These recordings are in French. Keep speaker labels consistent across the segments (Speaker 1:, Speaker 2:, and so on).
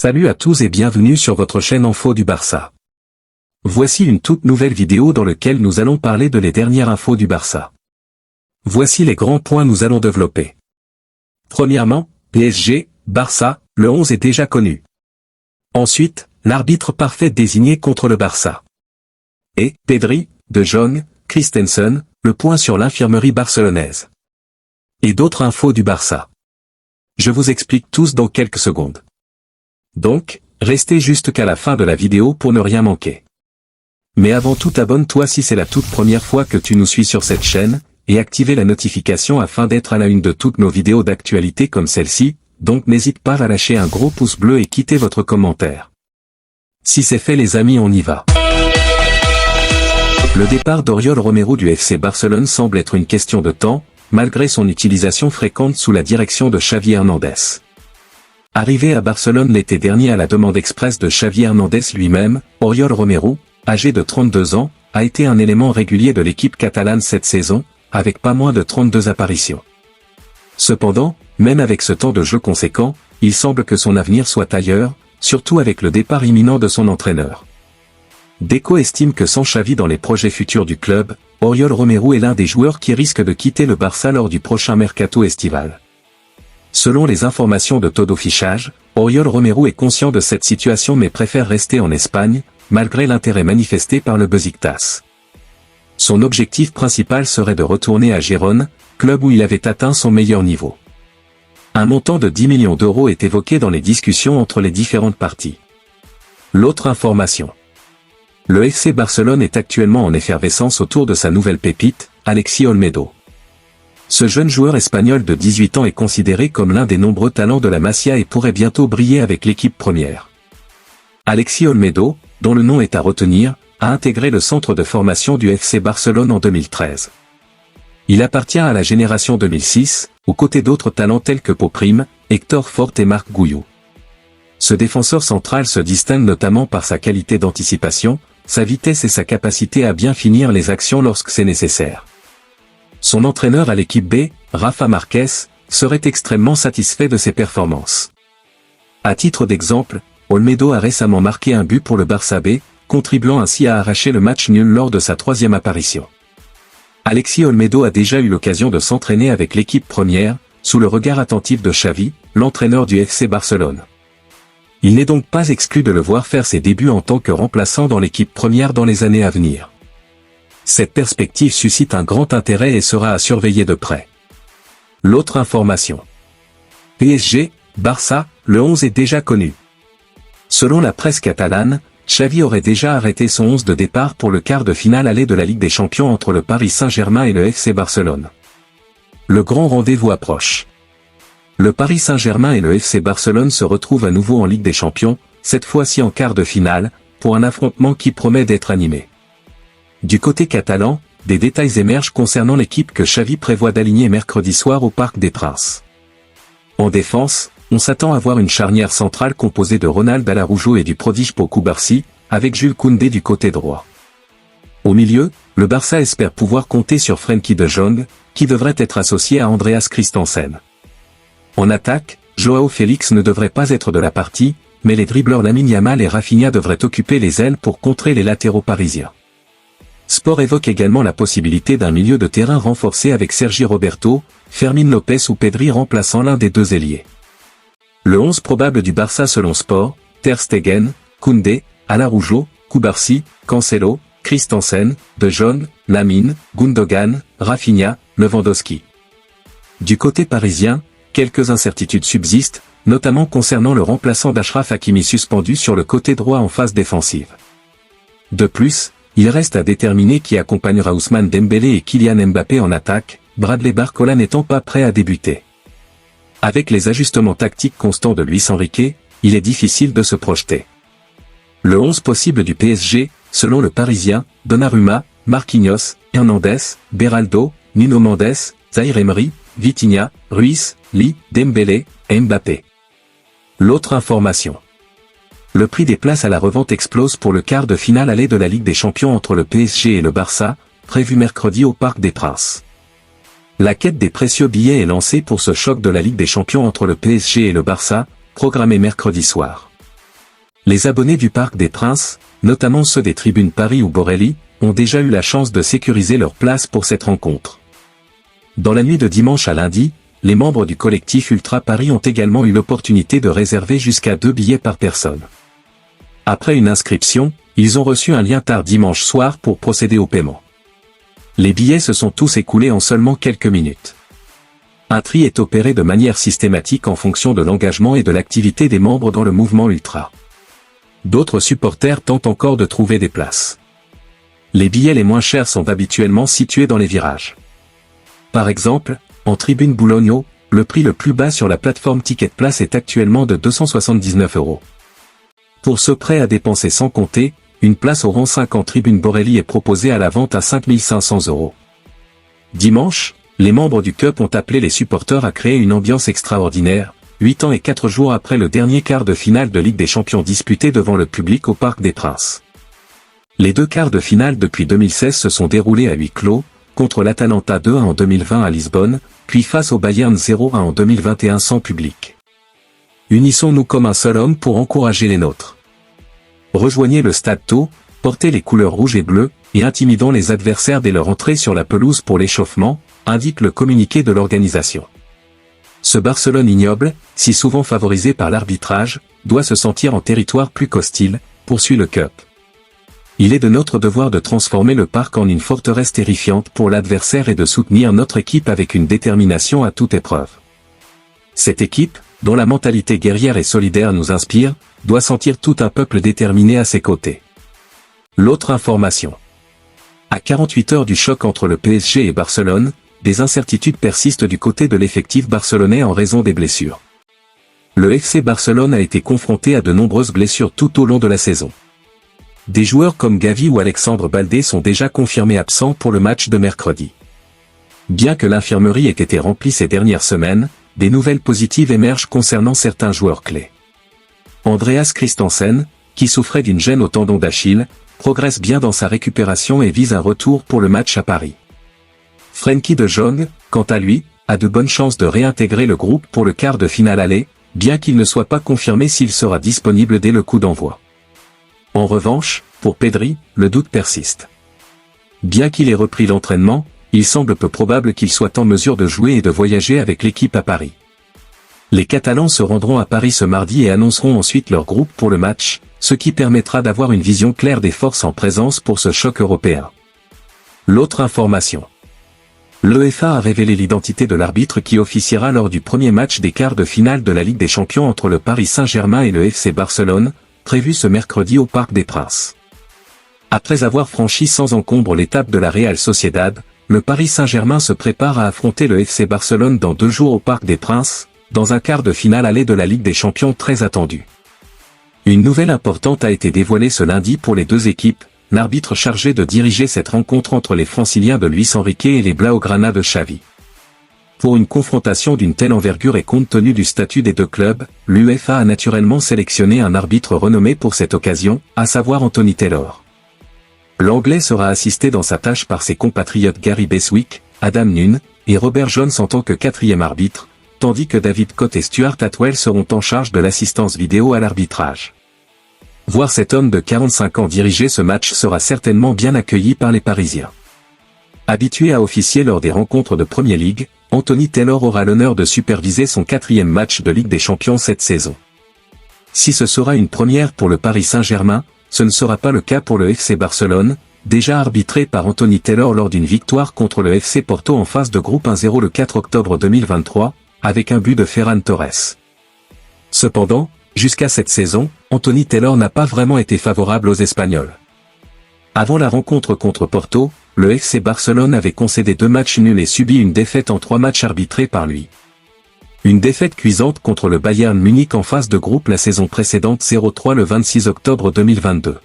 Speaker 1: Salut à tous et bienvenue sur votre chaîne Info du Barça. Voici une toute nouvelle vidéo dans laquelle nous allons parler de les dernières infos du Barça. Voici les grands points nous allons développer. Premièrement, PSG, Barça, le 11 est déjà connu. Ensuite, l'arbitre parfait désigné contre le Barça. Et, Pedri, De Jong, Christensen, le point sur l'infirmerie barcelonaise. Et d'autres infos du Barça. Je vous explique tous dans quelques secondes. Donc, restez jusqu'à la fin de la vidéo pour ne rien manquer. Mais avant tout, abonne-toi si c'est la toute première fois que tu nous suis sur cette chaîne, et activez la notification afin d'être à la une de toutes nos vidéos d'actualité comme celle-ci, donc n'hésite pas à lâcher un gros pouce bleu et quitter votre commentaire. Si c'est fait les amis, on y va. Le départ d'Oriol Romero du FC Barcelone semble être une question de temps, malgré son utilisation fréquente sous la direction de Xavi Hernandez. Arrivé à Barcelone l'été dernier à la demande expresse de Xavi Hernandez lui-même, Oriol Romero, âgé de 32 ans, a été un élément régulier de l'équipe catalane cette saison, avec pas moins de 32 apparitions. Cependant, même avec ce temps de jeu conséquent, il semble que son avenir soit ailleurs, surtout avec le départ imminent de son entraîneur. Deco estime que sans Xavi dans les projets futurs du club, Oriol Romero est l'un des joueurs qui risque de quitter le Barça lors du prochain mercato estival. Selon les informations de Todo Fichage, Oriol Romero est conscient de cette situation mais préfère rester en Espagne, malgré l'intérêt manifesté par le Beşiktaş. Son objectif principal serait de retourner à Gérone, club où il avait atteint son meilleur niveau. Un montant de 10 millions d'euros est évoqué dans les discussions entre les différentes parties. L'autre information. Le FC Barcelone est actuellement en effervescence autour de sa nouvelle pépite, Alexis Olmedo. Ce jeune joueur espagnol de 18 ans est considéré comme l'un des nombreux talents de la Masia et pourrait bientôt briller avec l'équipe première. Alexis Olmedo, dont le nom est à retenir, a intégré le centre de formation du FC Barcelone en 2013. Il appartient à la génération 2006, aux côtés d'autres talents tels que Pau Prim, Hector Fort et Marc Gouillou. Ce défenseur central se distingue notamment par sa qualité d'anticipation, sa vitesse et sa capacité à bien finir les actions lorsque c'est nécessaire. Son entraîneur à l'équipe B, Rafa Márquez, serait extrêmement satisfait de ses performances. À titre d'exemple, Olmedo a récemment marqué un but pour le Barça B, contribuant ainsi à arracher le match nul lors de sa troisième apparition. Alexis Olmedo a déjà eu l'occasion de s'entraîner avec l'équipe première, sous le regard attentif de Xavi, l'entraîneur du FC Barcelone. Il n'est donc pas exclu de le voir faire ses débuts en tant que remplaçant dans l'équipe première dans les années à venir. Cette perspective suscite un grand intérêt et sera à surveiller de près. L'autre information. PSG, Barça, le 11 est déjà connu. Selon la presse catalane, Xavi aurait déjà arrêté son 11 de départ pour le quart de finale aller de la Ligue des Champions entre le Paris Saint-Germain et le FC Barcelone. Le grand rendez-vous approche. Le Paris Saint-Germain et le FC Barcelone se retrouvent à nouveau en Ligue des Champions, cette fois-ci en quart de finale, pour un affrontement qui promet d'être animé. Du côté catalan, des détails émergent concernant l'équipe que Xavi prévoit d'aligner mercredi soir au Parc des Princes. En défense, on s'attend à voir une charnière centrale composée de Ronald Araujo et du prodige Pau Cubarsí, avec Jules Koundé du côté droit. Au milieu, le Barça espère pouvoir compter sur Frenkie de Jong, qui devrait être associé à Andreas Christensen. En attaque, Joao Félix ne devrait pas être de la partie, mais les dribbleurs Lamine Yamal et Rafinha devraient occuper les ailes pour contrer les latéraux parisiens. Sport évoque également la possibilité d'un milieu de terrain renforcé avec Sergi Roberto, Fermín López ou Pedri remplaçant l'un des deux ailiers. Le 11 probable du Barça selon Sport, Ter Stegen, Koundé, Araujo, Cubarsí, Cancelo, Christensen, De Jong, Lamine, Gundogan, Rafinha, Lewandowski. Du côté parisien, quelques incertitudes subsistent, notamment concernant le remplaçant d'Achraf Hakimi suspendu sur le côté droit en phase défensive. De plus, il reste à déterminer qui accompagnera Ousmane Dembélé et Kylian Mbappé en attaque, Bradley Barcola n'étant pas prêt à débuter. Avec les ajustements tactiques constants de Luis Enrique, il est difficile de se projeter. Le 11 possible du PSG, selon le Parisien, Donnarumma, Marquinhos, Hernandez, Beraldo, Nuno Mendes, Zaïre Emery, Vitinha, Ruiz, Lee, Dembélé, et Mbappé. L'autre information. Le prix des places à la revente explose pour le quart de finale aller de la Ligue des Champions entre le PSG et le Barça, prévu mercredi au Parc des Princes. La quête des précieux billets est lancée pour ce choc de la Ligue des Champions entre le PSG et le Barça, programmé mercredi soir. Les abonnés du Parc des Princes, notamment ceux des tribunes Paris ou Borelli, ont déjà eu la chance de sécuriser leur place pour cette rencontre. Dans la nuit de dimanche à lundi, les membres du collectif Ultra Paris ont également eu l'opportunité de réserver jusqu'à 2 billets par personne. Après une inscription, ils ont reçu un lien tard dimanche soir pour procéder au paiement. Les billets se sont tous écoulés en seulement quelques minutes. Un tri est opéré de manière systématique en fonction de l'engagement et de l'activité des membres dans le mouvement ultra. D'autres supporters tentent encore de trouver des places. Les billets les moins chers sont habituellement situés dans les virages. Par exemple, en tribune Boulogno, le prix le plus bas sur la plateforme Ticketplace est actuellement de 279 €. Pour ceux prêts à dépenser sans compter, une place au rang 5 en tribune Borelli est proposée à la vente à 5 500 €. Dimanche, les membres du Cup ont appelé les supporters à créer une ambiance extraordinaire, 8 ans et 4 jours après le dernier quart de finale de Ligue des Champions disputé devant le public au Parc des Princes. Les 2 quarts de finale depuis 2016 se sont déroulés à huis clos, contre l'Atalanta 2-1 en 2020 à Lisbonne, puis face au Bayern 0-1 en 2021 sans public. Unissons-nous comme un seul homme pour encourager les nôtres. Rejoignez le stade tôt, portez les couleurs rouges et bleues, et intimidons les adversaires dès leur entrée sur la pelouse pour l'échauffement, indique le communiqué de l'organisation. Ce Barcelone ignoble, si souvent favorisé par l'arbitrage, doit se sentir en territoire plus qu'hostile, poursuit le Cup. Il est de notre devoir de transformer le parc en une forteresse terrifiante pour l'adversaire et de soutenir notre équipe avec une détermination à toute épreuve. Cette équipe, dont la mentalité guerrière et solidaire nous inspire, doit sentir tout un peuple déterminé à ses côtés. L'autre information. À 48 heures du choc entre le PSG et Barcelone, des incertitudes persistent du côté de l'effectif barcelonais en raison des blessures. Le FC Barcelone a été confronté à de nombreuses blessures tout au long de la saison. Des joueurs comme Gavi ou Alexandre Baldé sont déjà confirmés absents pour le match de mercredi. Bien que l'infirmerie ait été remplie ces dernières semaines, des nouvelles positives émergent concernant certains joueurs clés. Andreas Christensen, qui souffrait d'une gêne au tendon d'Achille, progresse bien dans sa récupération et vise un retour pour le match à Paris. Frenkie de Jong, quant à lui, a de bonnes chances de réintégrer le groupe pour le quart de finale aller, bien qu'il ne soit pas confirmé s'il sera disponible dès le coup d'envoi. En revanche, pour Pedri, le doute persiste. Bien qu'il ait repris l'entraînement, il semble peu probable qu'il soit en mesure de jouer et de voyager avec l'équipe à Paris. Les Catalans se rendront à Paris ce mardi et annonceront ensuite leur groupe pour le match, ce qui permettra d'avoir une vision claire des forces en présence pour ce choc européen. L'autre information. L'UEFA a révélé l'identité de l'arbitre qui officiera lors du premier match des quarts de finale de la Ligue des Champions entre le Paris Saint-Germain et le FC Barcelone, prévu ce mercredi au Parc des Princes. Après avoir franchi sans encombre l'étape de la Real Sociedad, le Paris Saint-Germain se prépare à affronter le FC Barcelone dans 2 jours au Parc des Princes, dans un quart de finale aller de la Ligue des Champions très attendu. Une nouvelle importante a été dévoilée ce lundi pour les 2 équipes, l'arbitre chargé de diriger cette rencontre entre les Franciliens de Luis Enrique et les Blaugrana de Xavi. Pour une confrontation d'une telle envergure et compte tenu du statut des 2 clubs, l'UEFA a naturellement sélectionné un arbitre renommé pour cette occasion, à savoir Anthony Taylor. L'Anglais sera assisté dans sa tâche par ses compatriotes Gary Beswick, Adam Nunn, et Robert Jones en tant que 4e arbitre, tandis que David Cott et Stuart Atwell seront en charge de l'assistance vidéo à l'arbitrage. Voir cet homme de 45 ans diriger ce match sera certainement bien accueilli par les Parisiens. Habitué à officier lors des rencontres de Premier League, Anthony Taylor aura l'honneur de superviser son 4e match de Ligue des Champions cette saison. Si ce sera une première pour le Paris Saint-Germain, ce ne sera pas le cas pour le FC Barcelone, déjà arbitré par Anthony Taylor lors d'une victoire contre le FC Porto en phase de groupe 1-0 le 4 octobre 2023, avec un but de Ferran Torres. Cependant, jusqu'à cette saison, Anthony Taylor n'a pas vraiment été favorable aux Espagnols. Avant la rencontre contre Porto, le FC Barcelone avait concédé 2 matchs nuls et subi une défaite en 3 matchs arbitrés par lui. Une défaite cuisante contre le Bayern Munich en phase de groupe la saison précédente 0-3 le 26 octobre 2022.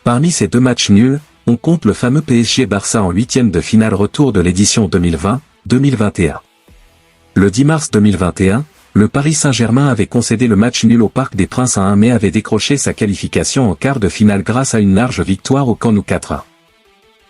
Speaker 1: Parmi ces 2 matchs nuls, on compte le fameux PSG-Barça en 8e de finale retour de l'édition 2020-2021. Le 10 mars 2021, le Paris Saint-Germain avait concédé le match nul au Parc des Princes à 1 mais avait décroché sa qualification en quart de finale grâce à une large victoire au Camp Nou 4-1.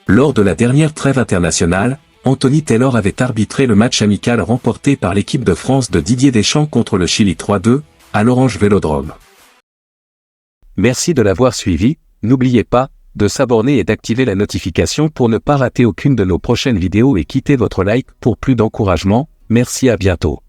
Speaker 1: Lors de la dernière trêve internationale, Anthony Taylor avait arbitré le match amical remporté par l'équipe de France de Didier Deschamps contre le Chili 3-2, à l'Orange Vélodrome. Merci de l'avoir suivi, n'oubliez pas de s'abonner et d'activer la notification pour ne pas rater aucune de nos prochaines vidéos et quittez votre like pour plus d'encouragement. Merci, à bientôt.